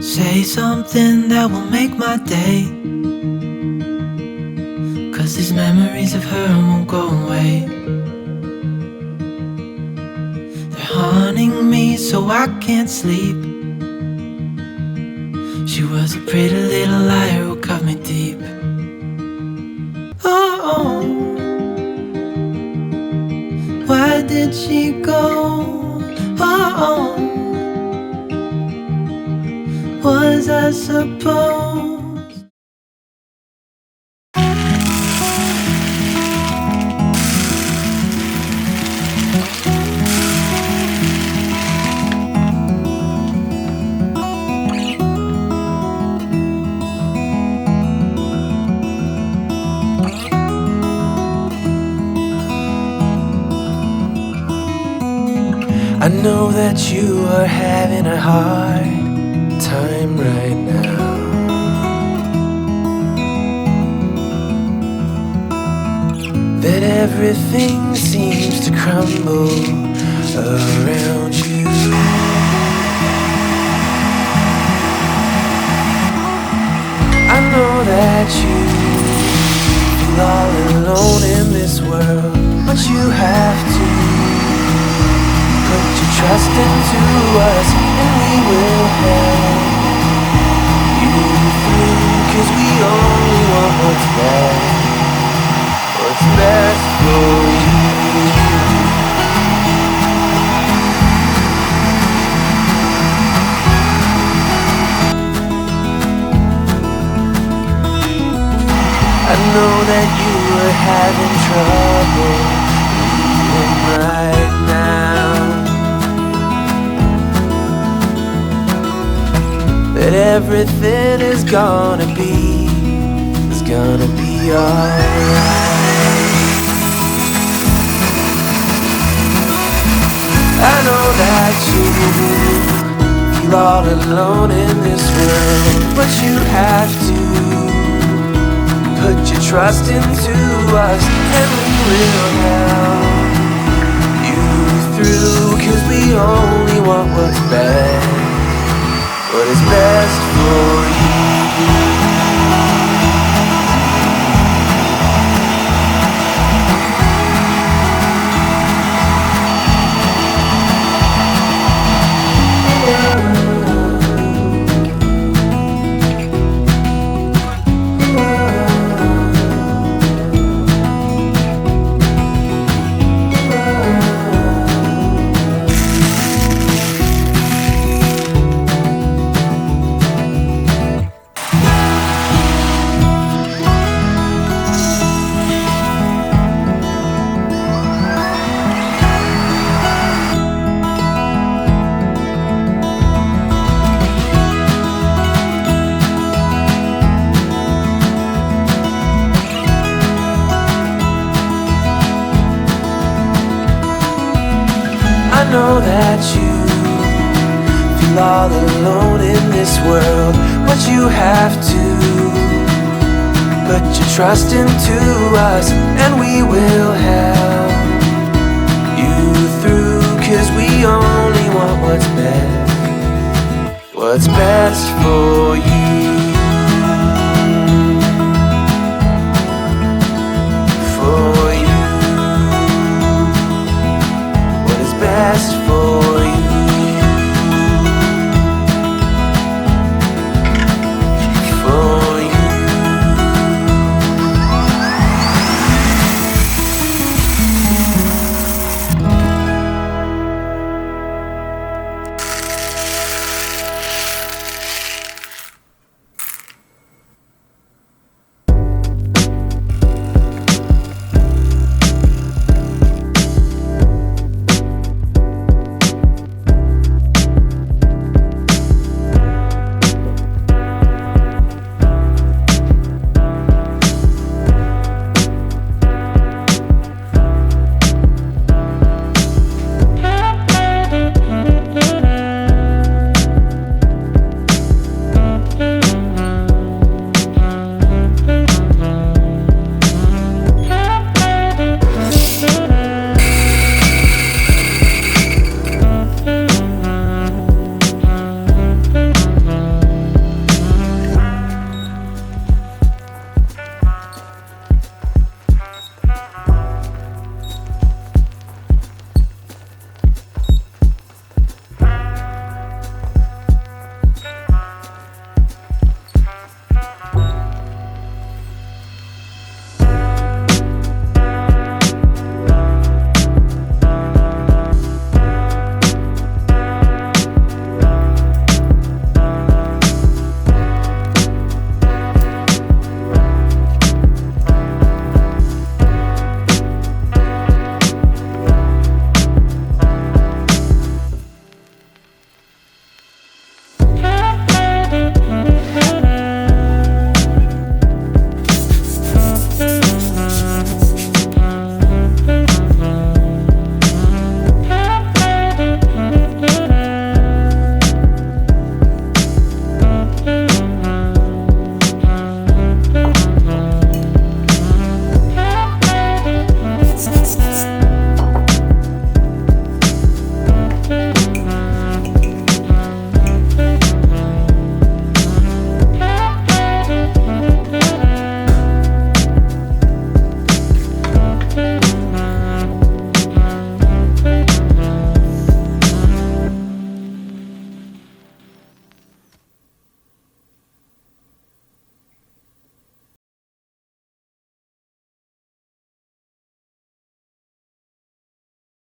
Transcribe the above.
Say something that will make my day, 'cause these memories of her won't go away. They're haunting me so I can't sleep. She was a pretty little liar who cut me deep. Oh, why did she go? Oh, was I supposed? I know that you are having a hard time right now. That everything seems to crumble around you. I know that you feel all alone in this world, but you have to put your trust into us, and we will help you through, 'cause we only want what's best for you. I know that you are having trouble breathing right now, that everything is gonna be alright. I know that you feel all alone in this world, but you have to put your trust into us, and we will help you through, 'cause we only want what's best, what is best for you. I know that you feel all alone in this world, but you have to put your trust into us, and we will help you through, 'cause we only want what's best for you. For you, what is best